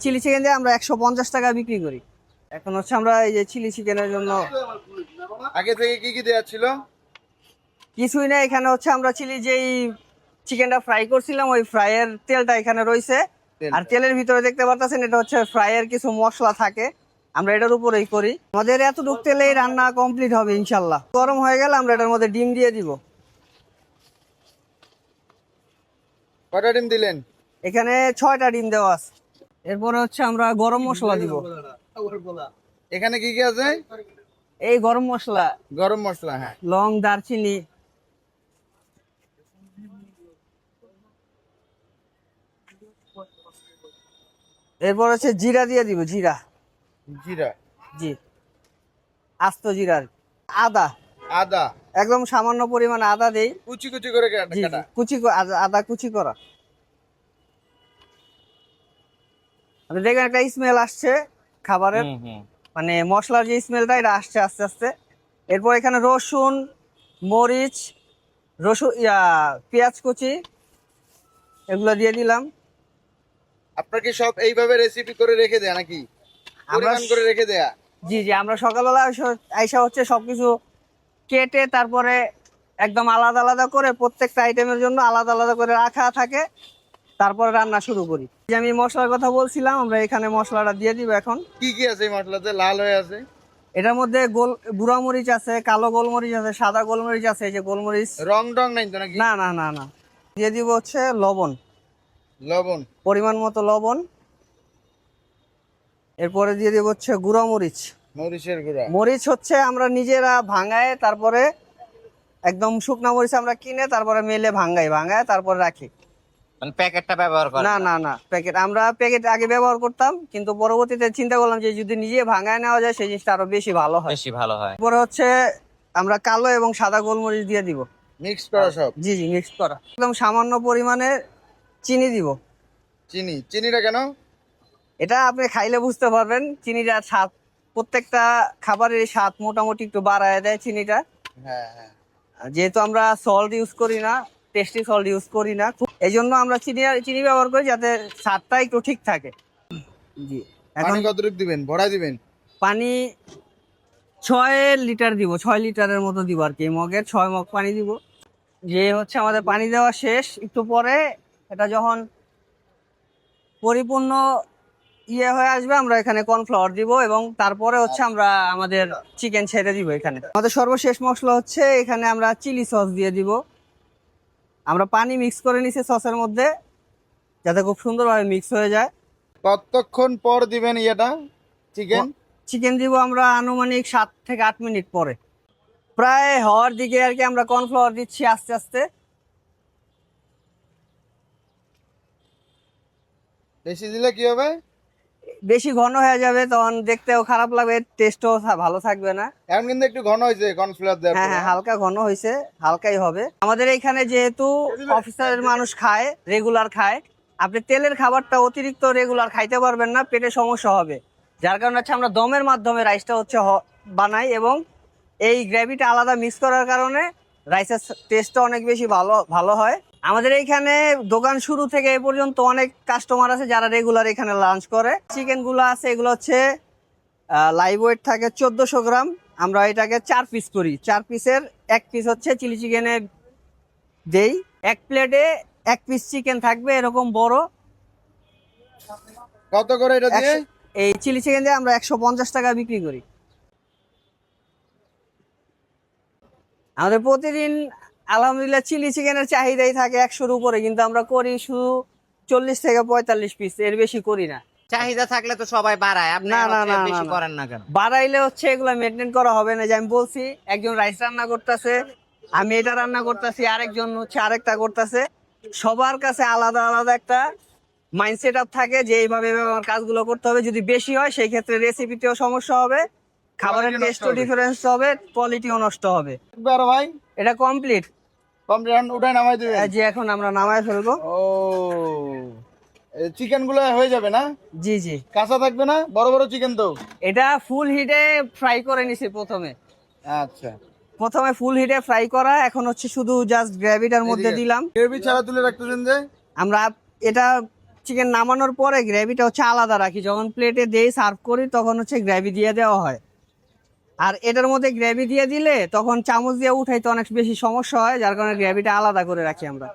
Chilli chicken দিয়ে আমরা 150 টাকা বিক্রি করি। এখন হচ্ছে আমরা এই যে চিলি চিকেনের জন্য আগে থেকে কি কি দেওয়া ছিল? কিছুই না, এখানে হচ্ছে আমরা চিলি যেই চিকেনটা ফ্রাই করছিলাম ওই ফ্রাইয়ের তেলটা এখানে রয়েছে। আর তেলের ভিতরে দেখতে পারতেছেন এটা হচ্ছে ফ্রাইয়ের কিছু মশলা থাকে, আমরা এটার উপরেই করি। আমাদের এতটুক তেলেই রান্না কমপ্লিট হবে ইনশাল্লাহ। গরম হয়ে গেলে আমরা এটার মধ্যে ডিম দিয়ে দিব। কয়টা ডিম দিলেন? এখানে 6টা ডিম দেওয়া আছে। এরপরে হচ্ছে আমরা গরম মশলা দিব। এখানে কি কি আছে? এই গরম মশলা, গরম মশলা, হ্যাঁ। লং, দারচিনি, এরপর হচ্ছে জিরা দিয়ে দিব। জিরা, জিরা, জি, আস্ত জিরা। আদা, আদা একদম সামান্য পরিমাণ আদা দেই, কুচি কুচি করে জি কাটা। আদা কুচি করা। আপনি দেখেন একটা স্মেল আসছে খাবারের, মানে মশলার যে স্মেলটা এটা আসছে আস্তে আস্তে। এরপর এখানে রসুন, মরিচ, পেঁয়াজ কুচি এগুলো দিয়ে দিলাম। আপনার কি সব এইভাবে রেসিপি করে রেখে দেয়া নাকি পরিমাণ করে রেখে দেয়া? জি জি, আমরা সকালবেলা আইসা হচ্ছে সবকিছু কেটে তারপরে একদম আলাদা আলাদা করে প্রত্যেকটা আইটেমের জন্য আলাদা আলাদা করে রাখা থাকে, তারপরে রান্না শুরু করি। যে আমি মশলার কথা বলছিলাম, আমরা এখানে মশলাটা দিয়ে দিব। এখন কি কি আছে এই মশলাতে লাল হয়ে আছে? এটার মধ্যে গুঁড়া মরিচ আছে, কালো গোলমরিচ আছে, সাদা গোলমরিচ আছে। এই যে গোলমরিচ, রং টং নাই তো নাকি? না না না না। দিয়ে দিব হচ্ছে লবণ, লবণ, পরিমাণ মতো লবণ। এরপরে দিয়ে দিব হচ্ছে গুঁড়া মরিচ। মরিচের গুঁড়া, মরিচ হচ্ছে আমরা নিজেরা ভাঙায়, তারপরে একদম শুকনা মরিচ আমরা কিনে তারপরে মেলে ভাঙায় তারপরে রাখি। মানে প্যাকেটটা ব্যবহার করেন না না না, আমরা প্যাকেট আগে ব্যবহার করতাম, কিন্তু পরবর্তীতে চিন্তা করলাম যে যদি নিজে ভাঙায় নেওয়া যায় সেই জিনিসটা আরো বেশি ভালো হয়। বেশি ভালো হয়। এরপরে হচ্ছে আমরা কালো এবং সাদা গোলমরিচ দিয়ে দিব। মিক্স করা সব? জি জি, মিক্স করা। একদম সামান্য পরিমাণে চিনি দিব। চিনি, চিনিটা কেন? এটা আপনি খাইলে বুঝতে পারবেন, চিনিটা স্বাদ, প্রত্যেকটা খাবারের স্বাদ মোটামুটি একটু বাড়ায় দেয় চিনিটা। হ্যাঁ হ্যাঁ। যেহেতু আমরা সল্ট ইউজ করি না, টেস্টি সল্ট ইউজ করি না, এই জন্য আমরা চিনি ব্যবহার করি যাতে স্বাদটা একটু ঠিক থাকে। জি। এখন পানি কতটুকু দিবেন? ভরা দিবেন? পানি 6 লিটার দিব, 6 লিটারের মতো দিব আর কি। মগের 6 মগ পানি দিব। যে হচ্ছে আমাদের পানি দেওয়া শেষ, একটু পরে এটা যখন পরিপূর্ণ হয়ে আসবে আমরা এখানে কর্নফ্লাওয়ার দিব এবং তারপরে হচ্ছে আমরা আমাদের চিকেন ছেড়ে দিব। এখানে আমাদের সর্বশেষ মশলা হচ্ছে এখানে আমরা চিলি সস দিয়ে দিব। আমরা পানি মিক্স করে নিছি সসের মধ্যে যাতে খুব সুন্দরভাবে মিক্স হয়ে যায়। কতক্ষণ পর দিবেন এটা চিকেন? চিকেন দিব আমরা আনুমানিক 7 থেকে 8 মিনিট পরে, প্রায় হওয়ার দিকে আর কি। আমরা কর্নফ্লাওয়ার দিচ্ছি আস্তে আস্তে। বেশি দিলে কি হবে? বেশি ঘন হয়ে যাবে, তখন দেখতেও খারাপ লাগবে, টেস্টও ভালো থাকবে না। এখন কিন্তু একটু ঘন হয়েছে কর্নফ্লাওয়ার দেওয়ার হ্যাঁ পরে। হ্যাঁ, হালকা ঘন হয়েছে, হালকাই হবে। আমাদের এখানে যেহেতু অফিসারের মানুষ খায়, রেগুলার খায়, আপনি তেলের খাবারটা অতিরিক্ত রেগুলার খাইতে পারবেন না, পেটে সমস্যা হবে। যার কারণে হচ্ছে আমরা দমের মাধ্যমে রাইসটা হচ্ছে বানাই এবং এই গ্রেভিটা আলাদা মিক্স করার কারণে রাইসের টেস্টটা অনেক বেশি ভালো হয়। আমাদের এইখানে দোকান শুরু থেকে এ পর্যন্ত অনেক কাস্টমার আছে যারা রেগুলার এখানে লাঞ্চ করে। চিকেন গুলো আছে এগুলো হচ্ছে লাইভ ওয়েট থাকে 1400 গ্রাম। আমরা এটাকে 4 পিস করি, 4 পিসের 1 পিস হচ্ছে চিলি চিকেনে দেই। এক প্লেটে 1 পিস চিকেন থাকবে এরকম বড়। কত করে এটা দিয়ে? এই চিলি চিকেন দিয়ে আমরা 150 টাকা বিক্রি করি। আমাদের প্রতিদিন আলহামদুলিল্লাহ চিলি চিকেনের চাহিদাই থাকে 100-র উপরে, কিন্তু আমরা করি শুধু 40 থেকে 45 পিস, এর বেশি করি না। চাহিদা থাকলে তো সবাই বাড়ায়, আপনি না না না বেশি না, করেন না কেন? বাড়াইলে হচ্ছে এগুলো মেনটেন করা হবে না। যে আমি বলছি একজন রাইস রান্না করতেছে, আমি এটা রান্না করতেছি, আরেকজন হচ্ছে আরেকটা করতেছে, সবার কাছে আলাদা আলাদা একটা মাইন্ডসেট আপ থাকে যে এইভাবে আমার কাজগুলো করতে হবে। যদি বেশি হয় সেই ক্ষেত্রে রেসিপিতেও সমস্যা হবে, খাবারের টেস্টও ডিফারেন্স হবে, কোয়ালিটিও নষ্ট হবে। আর ভাই এটা কমপ্লিট। উঠাই নামাই দিবেন? যে এখন আমরা নামায় ফেলবো। ও, চিকেন গুলো হয়ে যাবে না? জি জি, কাঁচা থাকবে না? বড় বড় চিকেন তো। এটা ফুল হিটে ফ্রাই করে নিছি আচ্ছা, প্রথমে ফুল হিটে ফ্রাই করা। এখন হচ্ছে শুধু জাস্ট গ্রেভিটার মধ্যে দিলাম। গ্রেভি ছাড়া তুলে রাখতেছেন যে? আমরা এটা চিকেন নামানোর পরে গ্রেভিটা হচ্ছে আলাদা রাখি, যখন প্লেটে দেই সার্ভ করি তখন হচ্ছে গ্রেভি দিয়ে দেওয়া হয়। আর এটার মধ্যে গ্রেভি দিয়ে দিলে তখন চামচ দিয়ে উঠাইতে অনেক বেশি সমস্যা হয়, যার কারণে গ্রেভিটা আলাদা করে রাখি আমরা।